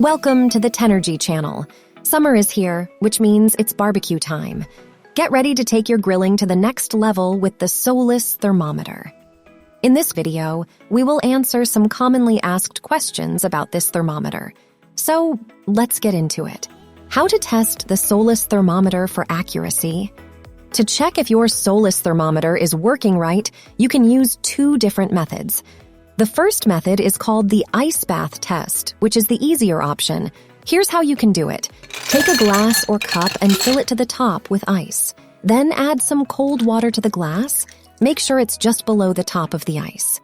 Welcome to the Tenergy channel. Summer is here, which means it's barbecue time. Get ready to take your grilling to the next level with the Solis thermometer. In this video, we will answer some commonly asked questions about this thermometer. So, let's get into it. How to test the Solis thermometer for accuracy? To check if your Solis thermometer is working right, you can use two different methods. The first method is called the ice bath test, which is the easier option. Here's how you can do it. Take a glass or cup and fill it to the top with ice. Then add some cold water to the glass. Make sure it's just below the top of the ice.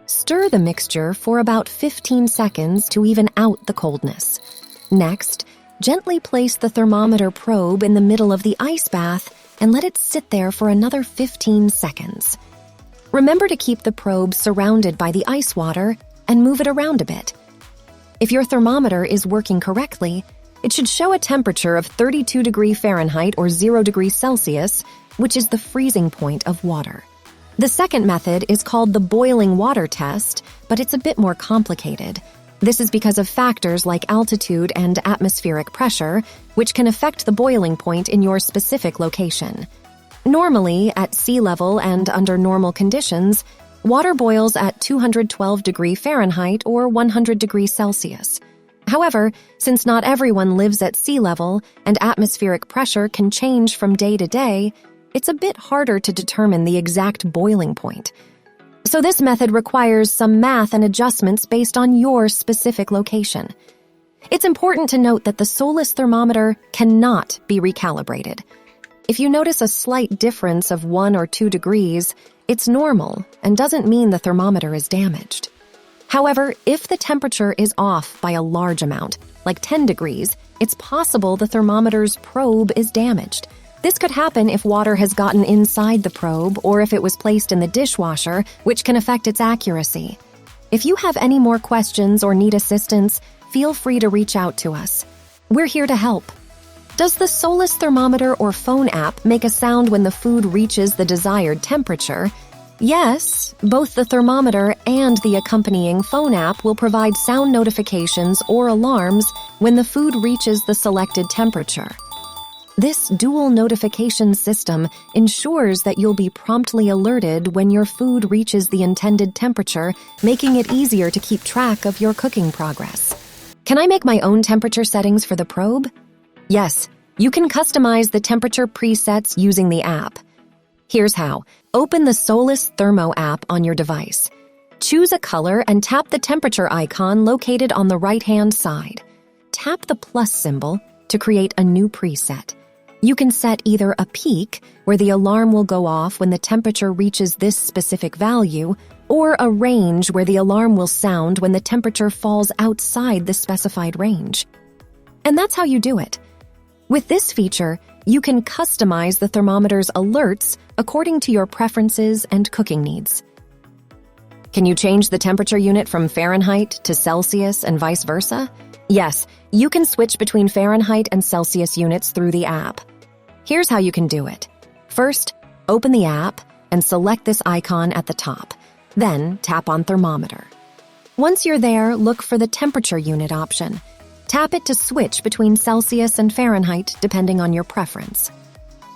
Stir the mixture for about 15 seconds to even out the coldness. Next, gently place the thermometer probe in the middle of the ice bath and let it sit there for another 15 seconds. Remember to keep the probe surrounded by the ice water and move it around a bit. If your thermometer is working correctly, it should show a temperature of 32 degrees Fahrenheit or 0 degrees Celsius, which is the freezing point of water. The second method is called the boiling water test, but it's a bit more complicated. This is because of factors like altitude and atmospheric pressure, which can affect the boiling point in your specific location. Normally, at sea level and under normal conditions, water boils at 212 degrees Fahrenheit or 100 degrees Celsius. However, since not everyone lives at sea level and atmospheric pressure can change from day to day, it's a bit harder to determine the exact boiling point. So this method requires some math and adjustments based on your specific location. It's important to note that the Solis thermometer cannot be recalibrated. If you notice a slight difference of 1 or 2 degrees, it's normal and doesn't mean the thermometer is damaged. However, if the temperature is off by a large amount, like 10 degrees, it's possible the thermometer's probe is damaged. This could happen if water has gotten inside the probe or if it was placed in the dishwasher, which can affect its accuracy. If you have any more questions or need assistance, feel free to reach out to us. We're here to help. Does the Solis thermometer or phone app make a sound when the food reaches the desired temperature? Yes, both the thermometer and the accompanying phone app will provide sound notifications or alarms when the food reaches the selected temperature. This dual notification system ensures that you'll be promptly alerted when your food reaches the intended temperature, making it easier to keep track of your cooking progress. Can I make my own temperature settings for the probe? Yes, you can customize the temperature presets using the app. Here's how. Open the Solis Thermo app on your device. Choose a color and tap the temperature icon located on the right-hand side. Tap the plus symbol to create a new preset. You can set either a peak, where the alarm will go off when the temperature reaches this specific value, or a range where the alarm will sound when the temperature falls outside the specified range. And that's how you do it. With this feature, you can customize the thermometer's alerts according to your preferences and cooking needs. Can you change the temperature unit from Fahrenheit to Celsius and vice versa? Yes, you can switch between Fahrenheit and Celsius units through the app. Here's how you can do it. First, open the app and select this icon at the top. Then, tap on Thermometer. Once you're there, look for the temperature unit option. Tap it to switch between Celsius and Fahrenheit, depending on your preference.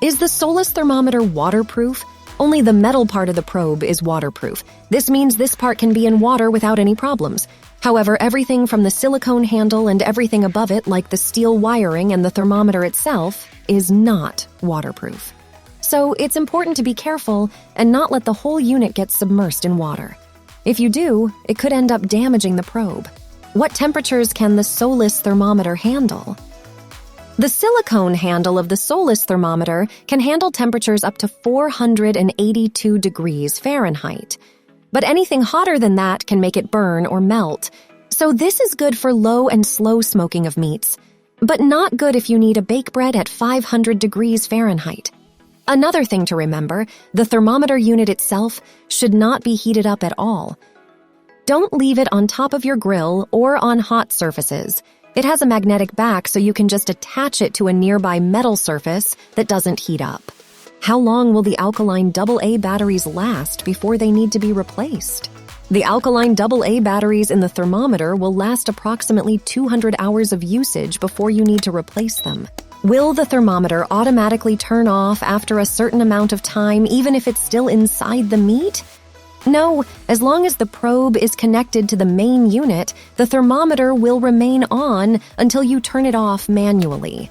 Is the Solis thermometer waterproof? Only the metal part of the probe is waterproof. This means this part can be in water without any problems. However, everything from the silicone handle and everything above it, like the steel wiring and the thermometer itself, is not waterproof. So it's important to be careful and not let the whole unit get submersed in water. If you do, it could end up damaging the probe. What temperatures can the Solis thermometer handle? The silicone handle of the Solis thermometer can handle temperatures up to 482 degrees Fahrenheit. But anything hotter than that can make it burn or melt. So this is good for low and slow smoking of meats, but not good if you need a bake bread at 500 degrees Fahrenheit. Another thing to remember, the thermometer unit itself should not be heated up at all. Don't leave it on top of your grill or on hot surfaces. It has a magnetic back, so you can just attach it to a nearby metal surface that doesn't heat up. How long will the alkaline AA batteries last before they need to be replaced? The alkaline AA batteries in the thermometer will last approximately 200 hours of usage before you need to replace them. Will the thermometer automatically turn off after a certain amount of time, even if it's still inside the meat? No, as long as the probe is connected to the main unit, the thermometer will remain on until you turn it off manually.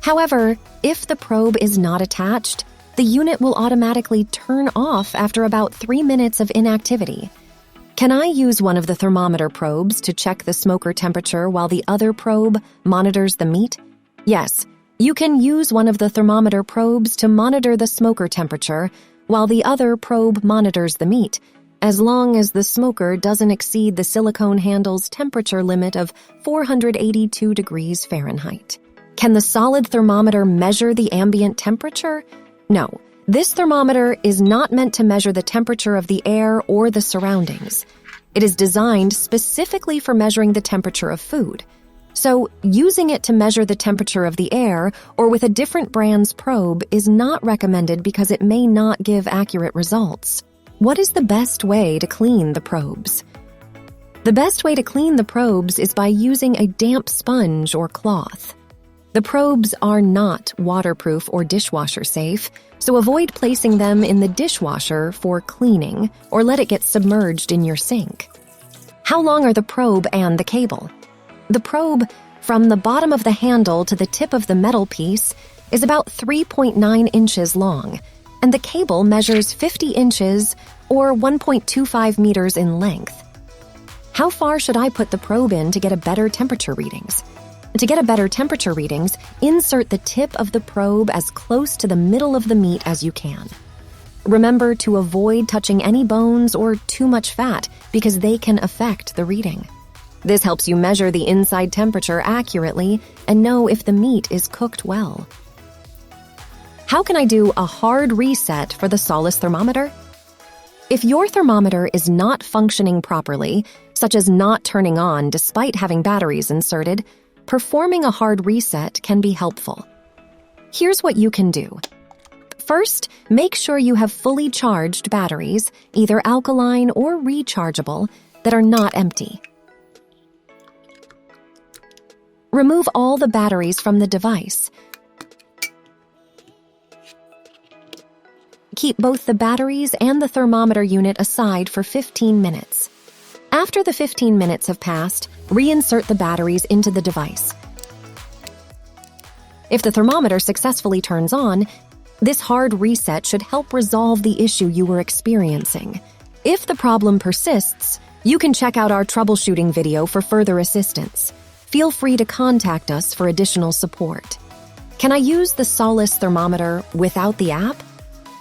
However, if the probe is not attached, the unit will automatically turn off after about 3 minutes of inactivity. Can I use one of the thermometer probes to check the smoker temperature while the other probe monitors the meat? Yes, you can use one of the thermometer probes to monitor the smoker temperature while the other probe monitors the meat, as long as the smoker doesn't exceed the silicone handle's temperature limit of 482 degrees Fahrenheit. Can the solid thermometer measure the ambient temperature? No, this thermometer is not meant to measure the temperature of the air or the surroundings. It is designed specifically for measuring the temperature of food. So, using it to measure the temperature of the air or with a different brand's probe is not recommended because it may not give accurate results. What is the best way to clean the probes? The best way to clean the probes is by using a damp sponge or cloth. The probes are not waterproof or dishwasher safe, so avoid placing them in the dishwasher for cleaning or let it get submerged in your sink. How long are the probe and the cable? The probe, from the bottom of the handle to the tip of the metal piece, is about 3.9 inches long, and the cable measures 50 inches or 1.25 meters in length. How far should I put the probe in to get a better temperature readings? To get a better temperature readings, insert the tip of the probe as close to the middle of the meat as you can. Remember to avoid touching any bones or too much fat because they can affect the reading. This helps you measure the inside temperature accurately and know if the meat is cooked well. How can I do a hard reset for the Solis thermometer? If your thermometer is not functioning properly, such as not turning on despite having batteries inserted, performing a hard reset can be helpful. Here's what you can do. First, make sure you have fully charged batteries, either alkaline or rechargeable, that are not empty. Remove all the batteries from the device. Keep both the batteries and the thermometer unit aside for 15 minutes. After the 15 minutes have passed, reinsert the batteries into the device. If the thermometer successfully turns on, this hard reset should help resolve the issue you were experiencing. If the problem persists, you can check out our troubleshooting video for further assistance. Feel free to contact us for additional support. Can I use the Solis thermometer without the app?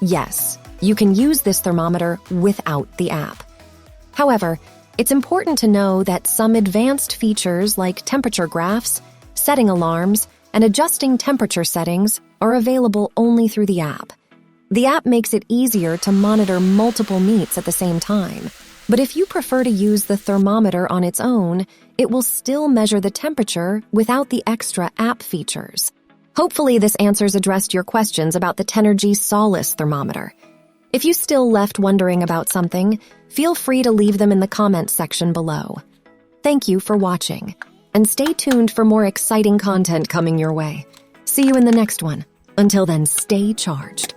Yes, you can use this thermometer without the app. However, it's important to know that some advanced features like temperature graphs, setting alarms, and adjusting temperature settings are available only through the app. The app makes it easier to monitor multiple meats at the same time, but if you prefer to use the thermometer on its own, it will still measure the temperature without the extra app features. Hopefully this answers addressed your questions about the Tenergy Solis thermometer. If you still left wondering about something, feel free to leave them in the comments section below. Thank you for watching, and stay tuned for more exciting content coming your way. See you in the next one. Until then, stay charged.